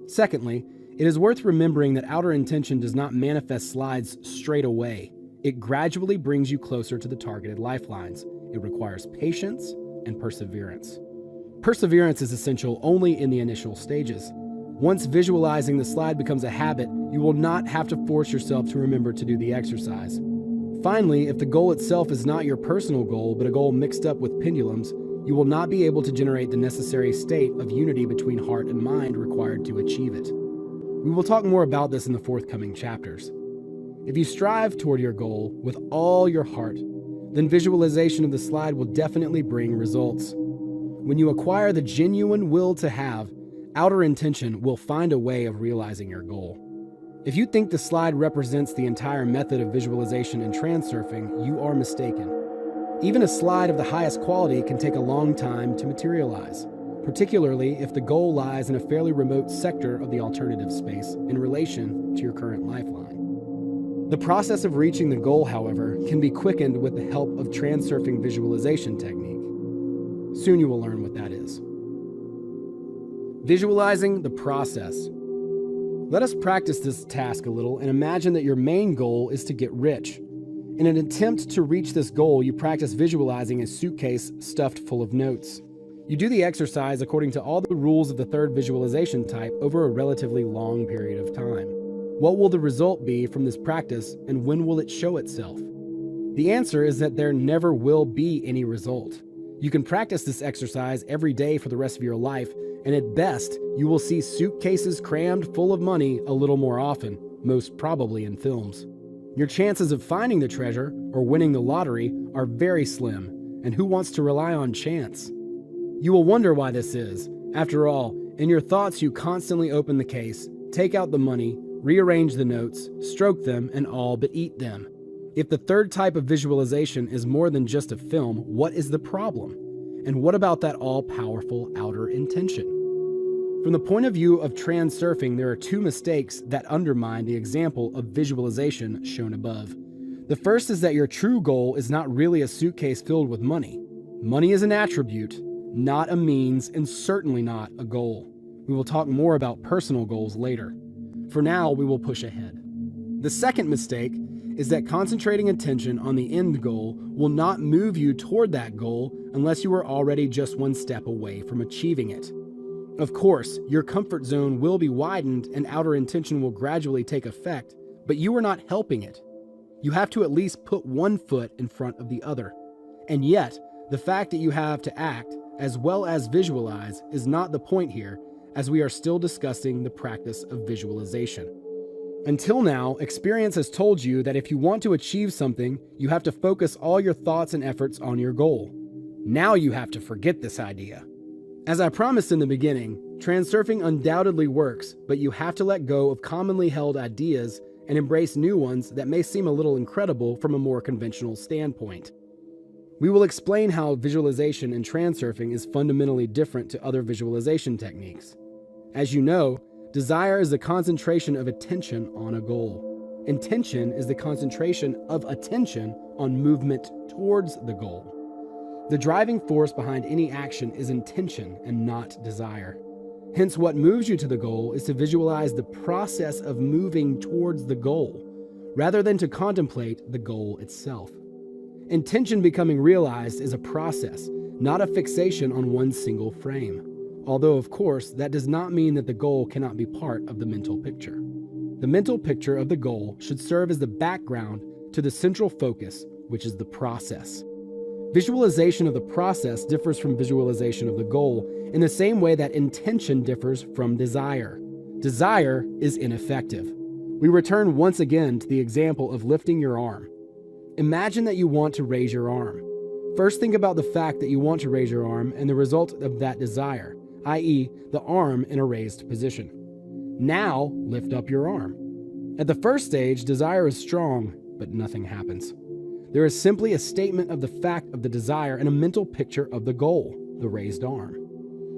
Secondly, it is worth remembering that outer intention does not manifest slides straight away. It gradually brings you closer to the targeted lifelines. It requires patience and perseverance. Perseverance is essential only in the initial stages. Once visualizing the slide becomes a habit, you will not have to force yourself to remember to do the exercise. Finally, if the goal itself is not your personal goal, but a goal mixed up with pendulums, you will not be able to generate the necessary state of unity between heart and mind required to achieve it. We will talk more about this in the forthcoming chapters. If you strive toward your goal with all your heart, then visualization of the slide will definitely bring results. When you acquire the genuine will to have, outer intention will find a way of realizing your goal. If you think the slide represents the entire method of visualization in transurfing, you are mistaken. Even a slide of the highest quality can take a long time to materialize, particularly if the goal lies in a fairly remote sector of the alternative space in relation to your current lifeline. The process of reaching the goal, however, can be quickened with the help of transurfing visualization technique. Soon you will learn what that is. Visualizing the process. Let us practice this task a little and imagine that your main goal is to get rich. In an attempt to reach this goal, you practice visualizing a suitcase stuffed full of notes. You do the exercise according to all the rules of the third visualization type over a relatively long period of time. What will the result be from this practice, and when will it show itself? The answer is that there never will be any result. You can practice this exercise every day for the rest of your life, and at best, you will see suitcases crammed full of money a little more often, most probably in films. Your chances of finding the treasure or winning the lottery are very slim, and who wants to rely on chance? You will wonder why this is. After all, in your thoughts you constantly open the case, take out the money, rearrange the notes, stroke them, and all but eat them. If the third type of visualization is more than just a film, what is the problem? And what about that all-powerful outer intention? From the point of view of transurfing, there are two mistakes that undermine the example of visualization shown above. The first is that your true goal is not really a suitcase filled with money. Money is an attribute, not a means, and certainly not a goal. We will talk more about personal goals later. For now, we will push ahead. The second mistake is that concentrating attention on the end goal will not move you toward that goal unless you are already just one step away from achieving it. Of course, your comfort zone will be widened and outer intention will gradually take effect, but you are not helping it. You have to at least put one foot in front of the other. And yet, the fact that you have to act as well as visualize is not the point here, as we are still discussing the practice of visualization. Until now, experience has told you that if you want to achieve something, you have to focus all your thoughts and efforts on your goal. Now you have to forget this idea. As I promised in the beginning, transurfing undoubtedly works, but you have to let go of commonly held ideas and embrace new ones that may seem a little incredible from a more conventional standpoint. We will explain how visualization in transurfing is fundamentally different to other visualization techniques. As you know, desire is the concentration of attention on a goal. Intention is the concentration of attention on movement towards the goal. The driving force behind any action is intention and not desire. Hence, what moves you to the goal is to visualize the process of moving towards the goal, rather than to contemplate the goal itself. Intention becoming realized is a process, not a fixation on one single frame. Although, of course, that does not mean that the goal cannot be part of the mental picture. The mental picture of the goal should serve as the background to the central focus, which is the process. Visualization of the process differs from visualization of the goal in the same way that intention differs from desire. Desire is ineffective. We return once again to the example of lifting your arm. Imagine that you want to raise your arm. First, think about the fact that you want to raise your arm and the result of that desire, i.e., the arm in a raised position. Now, lift up your arm. At the first stage, desire is strong, but nothing happens. There is simply a statement of the fact of the desire and a mental picture of the goal, the raised arm.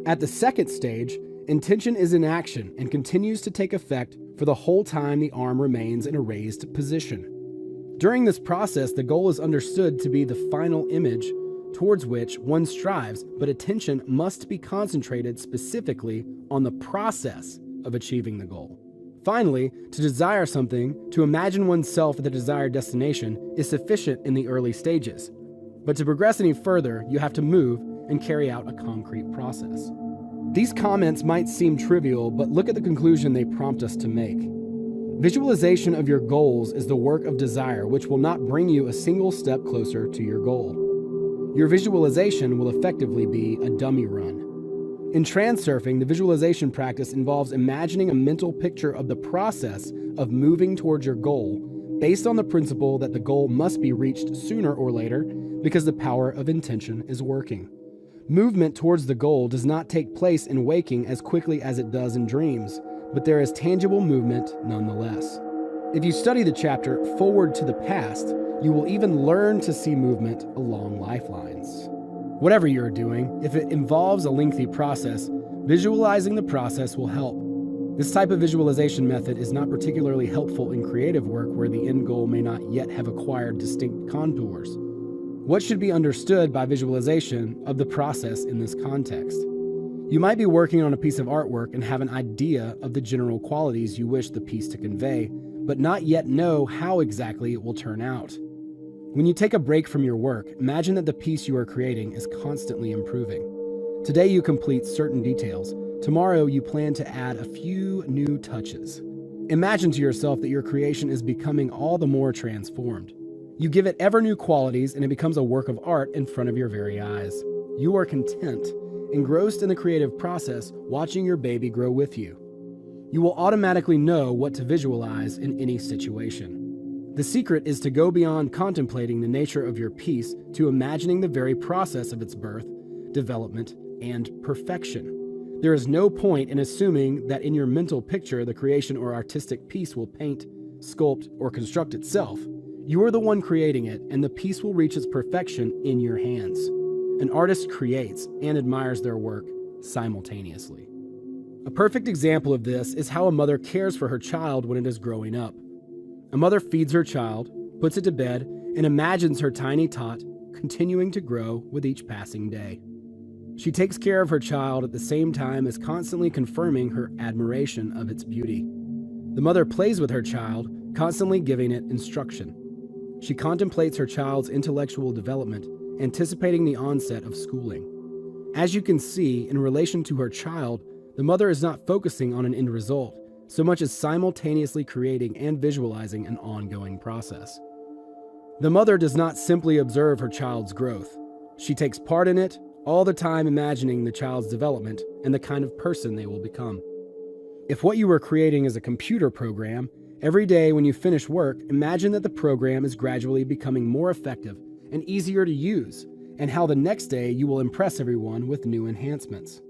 At the second stage, intention is in action and continues to take effect for the whole time the arm remains in a raised position. During this process, the goal is understood to be the final image towards which one strives, but attention must be concentrated specifically on the process of achieving the goal. Finally, to desire something, to imagine oneself at the desired destination, is sufficient in the early stages. But to progress any further, you have to move and carry out a concrete process. These comments might seem trivial, but look at the conclusion they prompt us to make. Visualization of your goals is the work of desire, which will not bring you a single step closer to your goal. Your visualization will effectively be a dummy run. In transurfing, the visualization practice involves imagining a mental picture of the process of moving towards your goal based on the principle that the goal must be reached sooner or later because the power of intention is working. Movement towards the goal does not take place in waking as quickly as it does in dreams, but there is tangible movement nonetheless. If you study the chapter Forward to the Past, you will even learn to see movement along lifelines. Whatever you're doing, if it involves a lengthy process, visualizing the process will help. This type of visualization method is not particularly helpful in creative work where the end goal may not yet have acquired distinct contours. What should be understood by visualization of the process in this context? You might be working on a piece of artwork and have an idea of the general qualities you wish the piece to convey, but not yet know how exactly it will turn out. When you take a break from your work, imagine that the piece you are creating is constantly improving. Today you complete certain details. Tomorrow you plan to add a few new touches. Imagine to yourself that your creation is becoming all the more transformed. You give it ever new qualities and it becomes a work of art in front of your very eyes. You are content, engrossed in the creative process, watching your baby grow with you. You will automatically know what to visualize in any situation. The secret is to go beyond contemplating the nature of your piece to imagining the very process of its birth, development, and perfection. There is no point in assuming that in your mental picture the creation or artistic piece will paint, sculpt, or construct itself. You are the one creating it, and the piece will reach its perfection in your hands. An artist creates and admires their work simultaneously. A perfect example of this is how a mother cares for her child when it is growing up. A mother feeds her child, puts it to bed, and imagines her tiny tot continuing to grow with each passing day. She takes care of her child at the same time as constantly confirming her admiration of its beauty. The mother plays with her child, constantly giving it instruction. She contemplates her child's intellectual development, anticipating the onset of schooling. As you can see, in relation to her child, the mother is not focusing on an end result, so much as simultaneously creating and visualizing an ongoing process. The mother does not simply observe her child's growth. She takes part in it, all the time imagining the child's development and the kind of person they will become. If what you are creating is a computer program, every day when you finish work, imagine that the program is gradually becoming more effective and easier to use, and how the next day you will impress everyone with new enhancements.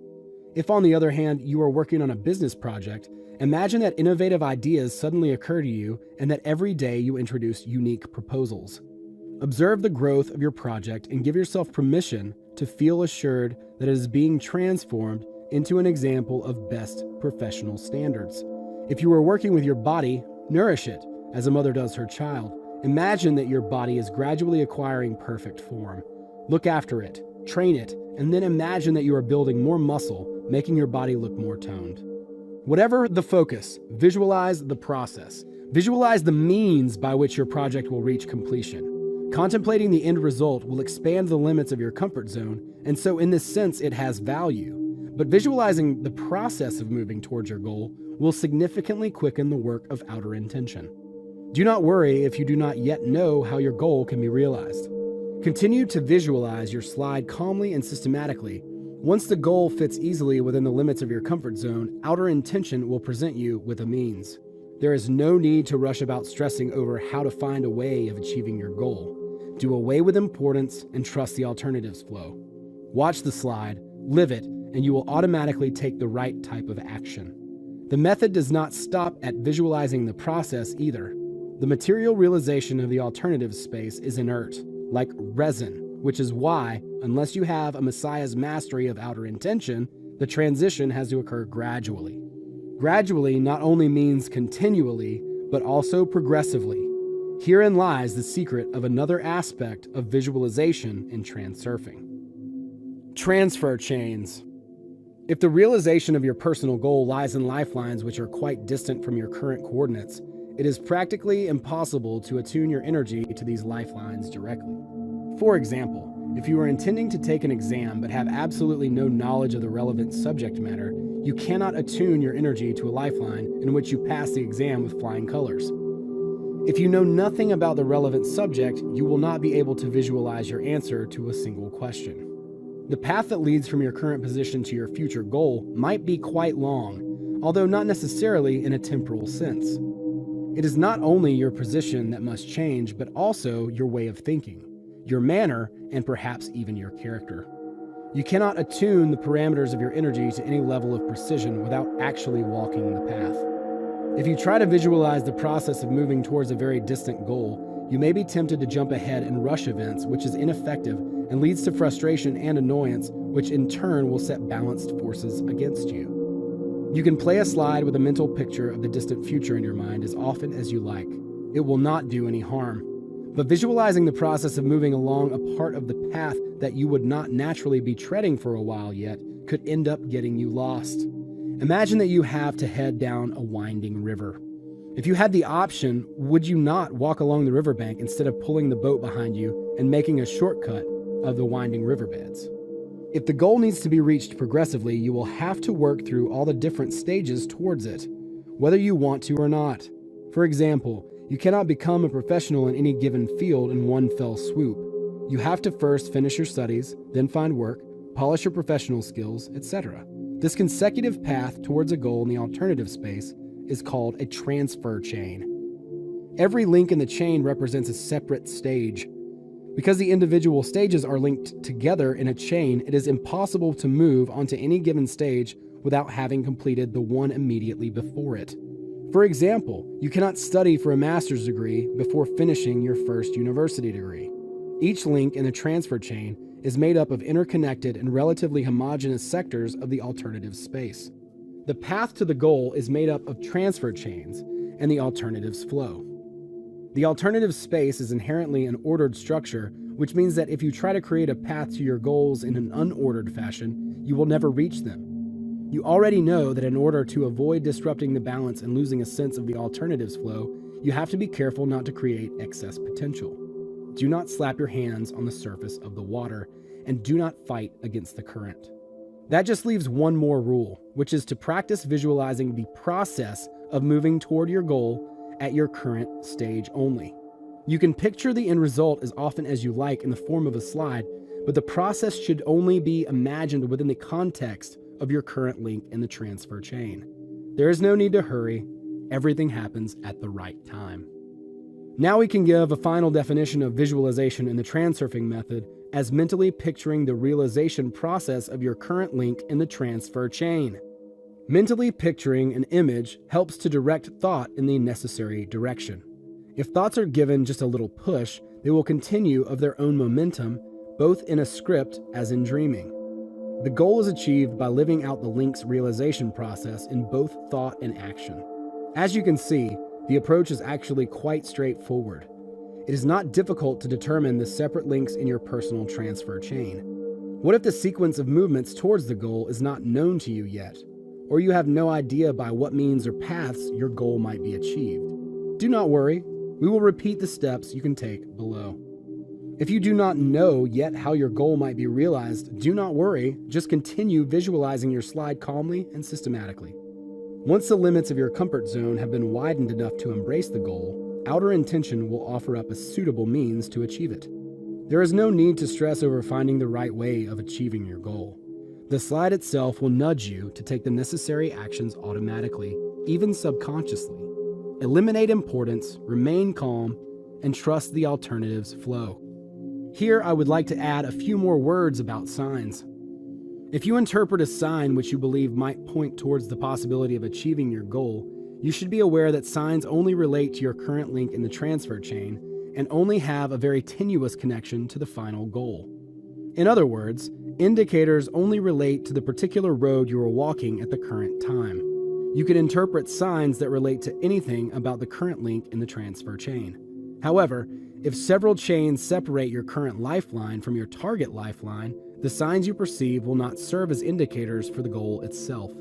If, on the other hand, you are working on a business project, imagine that innovative ideas suddenly occur to you and that every day you introduce unique proposals. Observe the growth of your project and give yourself permission to feel assured that it is being transformed into an example of best professional standards. If you are working with your body, nourish it as a mother does her child. Imagine that your body is gradually acquiring perfect form. Look after it, train it, and then imagine that you are building more muscle, making your body look more toned. Whatever the focus, visualize the process. Visualize the means by which your project will reach completion. Contemplating the end result will expand the limits of your comfort zone, and so in this sense it has value. But visualizing the process of moving towards your goal will significantly quicken the work of outer intention. Do not worry if you do not yet know how your goal can be realized. Continue to visualize your slide calmly and systematically. Once the goal fits easily within the limits of your comfort zone, outer intention will present you with a means. There is no need to rush about stressing over how to find a way of achieving your goal. Do away with importance and trust the alternatives flow. Watch the slide, live it, and you will automatically take the right type of action. The method does not stop at visualizing the process either. The material realization of the alternatives space is inert, like resin, which is why, unless you have a Messiah's mastery of outer intention, the transition has to occur gradually. Gradually not only means continually, but also progressively. Herein lies the secret of another aspect of visualization in transurfing. Transfer chains. If the realization of your personal goal lies in lifelines which are quite distant from your current coordinates, it is practically impossible to attune your energy to these lifelines directly. For example, if you are intending to take an exam but have absolutely no knowledge of the relevant subject matter, you cannot attune your energy to a lifeline in which you pass the exam with flying colors. If you know nothing about the relevant subject, you will not be able to visualize your answer to a single question. The path that leads from your current position to your future goal might be quite long, although not necessarily in a temporal sense. It is not only your position that must change, but also your way of thinking, your manner, and perhaps even your character. You cannot attune the parameters of your energy to any level of precision without actually walking the path. If you try to visualize the process of moving towards a very distant goal, you may be tempted to jump ahead and rush events, which is ineffective and leads to frustration and annoyance, which in turn will set balanced forces against you. You can play a slide with a mental picture of the distant future in your mind as often as you like. It will not do any harm. But visualizing the process of moving along a part of the path that you would not naturally be treading for a while yet could end up getting you lost. Imagine that you have to head down a winding river. If you had the option, would you not walk along the riverbank instead of pulling the boat behind you and making a shortcut of the winding riverbeds? If the goal needs to be reached progressively, you will have to work through all the different stages towards it, whether you want to or not. For example, you cannot become a professional in any given field in one fell swoop. You have to first finish your studies, then find work, polish your professional skills, etc. This consecutive path towards a goal in the alternative space is called a transfer chain. Every link in the chain represents a separate stage. Because the individual stages are linked together in a chain, it is impossible to move onto any given stage without having completed the one immediately before it. For example, you cannot study for a master's degree before finishing your first university degree. Each link in the transfer chain is made up of interconnected and relatively homogeneous sectors of the alternative space. The path to the goal is made up of transfer chains, and the alternatives flow. The alternative space is inherently an ordered structure, which means that if you try to create a path to your goals in an unordered fashion, you will never reach them. You already know that in order to avoid disrupting the balance and losing a sense of the alternatives flow, you have to be careful not to create excess potential. Do not slap your hands on the surface of the water, and do not fight against the current. That just leaves one more rule, which is to practice visualizing the process of moving toward your goal at your current stage only. You can picture the end result as often as you like in the form of a slide, but the process should only be imagined within the context of your current link in the transfer chain. There is no need to hurry. Everything happens at the right time. Now we can give a final definition of visualization in the transurfing method as mentally picturing the realization process of your current link in the transfer chain. Mentally picturing an image helps to direct thought in the necessary direction. If thoughts are given just a little push, they will continue of their own momentum, both in a script as in dreaming. The goal is achieved by living out the link's realization process in both thought and action. As you can see, the approach is actually quite straightforward. It is not difficult to determine the separate links in your personal transfer chain. What if the sequence of movements towards the goal is not known to you yet, or you have no idea by what means or paths your goal might be achieved? Do not worry. We will repeat the steps you can take below. If you do not know yet how your goal might be realized, do not worry. Just continue visualizing your slide calmly and systematically. Once the limits of your comfort zone have been widened enough to embrace the goal, outer intention will offer up a suitable means to achieve it. There is no need to stress over finding the right way of achieving your goal. The slide itself will nudge you to take the necessary actions automatically, even subconsciously. Eliminate importance, remain calm, and trust the alternatives flow. Here, I would like to add a few more words about signs. If you interpret a sign which you believe might point towards the possibility of achieving your goal, you should be aware that signs only relate to your current link in the transfer chain and only have a very tenuous connection to the final goal. In other words, indicators only relate to the particular road you are walking at the current time. You can interpret signs that relate to anything about the current link in the transfer chain. However, if several chains separate your current lifeline from your target lifeline, the signs you perceive will not serve as indicators for the goal itself.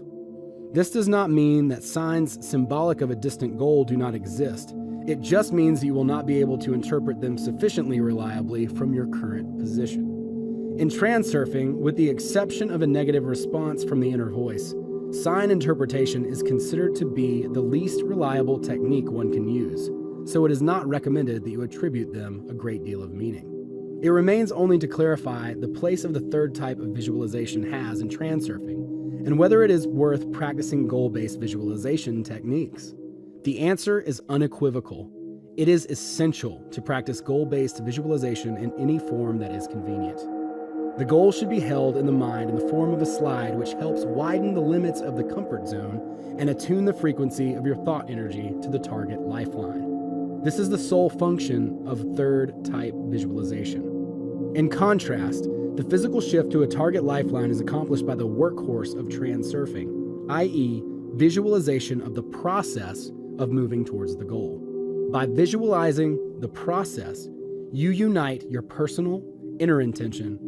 This does not mean that signs symbolic of a distant goal do not exist. It just means that you will not be able to interpret them sufficiently reliably from your current position. In transurfing, with the exception of a negative response from the inner voice, sign interpretation is considered to be the least reliable technique one can use, so it is not recommended that you attribute them a great deal of meaning. It remains only to clarify the place of the third type of visualization has in transurfing, and whether it is worth practicing goal-based visualization techniques. The answer is unequivocal. It is essential to practice goal-based visualization in any form that is convenient. The goal should be held in the mind in the form of a slide which helps widen the limits of the comfort zone and attune the frequency of your thought energy to the target lifeline. This is the sole function of third type visualization. In contrast, the physical shift to a target lifeline is accomplished by the workhorse of transurfing, i.e., visualization of the process of moving towards the goal. By visualizing the process, you unite your personal inner intention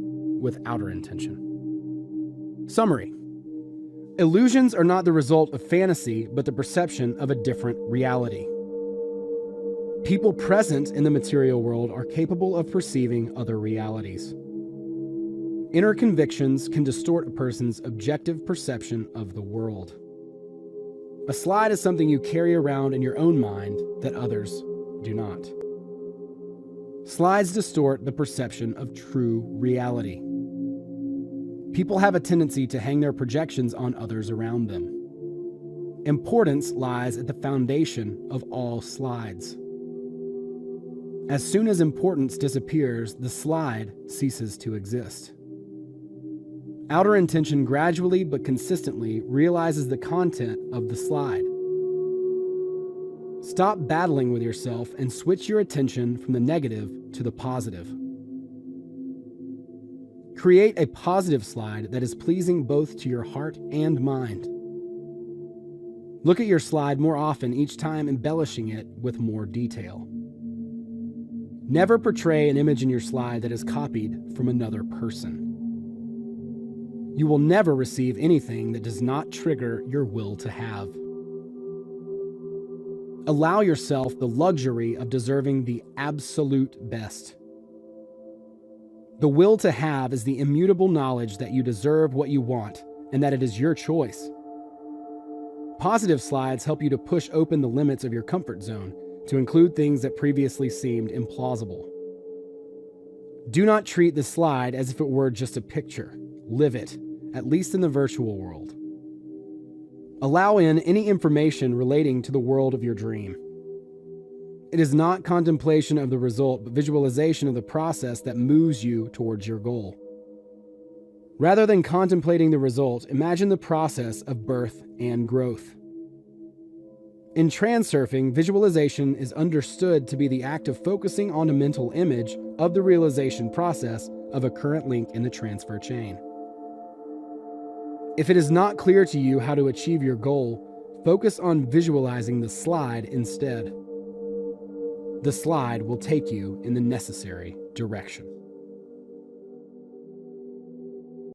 with outer intention. Summary. Illusions are not the result of fantasy, but the perception of a different reality. People present in the material world are capable of perceiving other realities. Inner convictions can distort a person's objective perception of the world. A slide is something you carry around in your own mind that others do not. Slides distort the perception of true reality. People have a tendency to hang their projections on others around them. Importance lies at the foundation of all slides. As soon as importance disappears, the slide ceases to exist. Outer intention gradually but consistently realizes the content of the slide. Stop battling with yourself and switch your attention from the negative to the positive. Create a positive slide that is pleasing both to your heart and mind. Look at your slide more often, each time embellishing it with more detail. Never portray an image in your slide that is copied from another person. You will never receive anything that does not trigger your will to have. Allow yourself the luxury of deserving the absolute best. The will to have is the immutable knowledge that you deserve what you want and that it is your choice. Positive slides help you to push open the limits of your comfort zone to include things that previously seemed implausible. Do not treat the slide as if it were just a picture. Live it, at least in the virtual world. Allow in any information relating to the world of your dream. It is not contemplation of the result, but visualization of the process that moves you towards your goal. Rather than contemplating the result, imagine the process of birth and growth. In transurfing, visualization is understood to be the act of focusing on a mental image of the realization process of a current link in the transfer chain. If it is not clear to you how to achieve your goal, focus on visualizing the slide instead. The slide will take you in the necessary direction.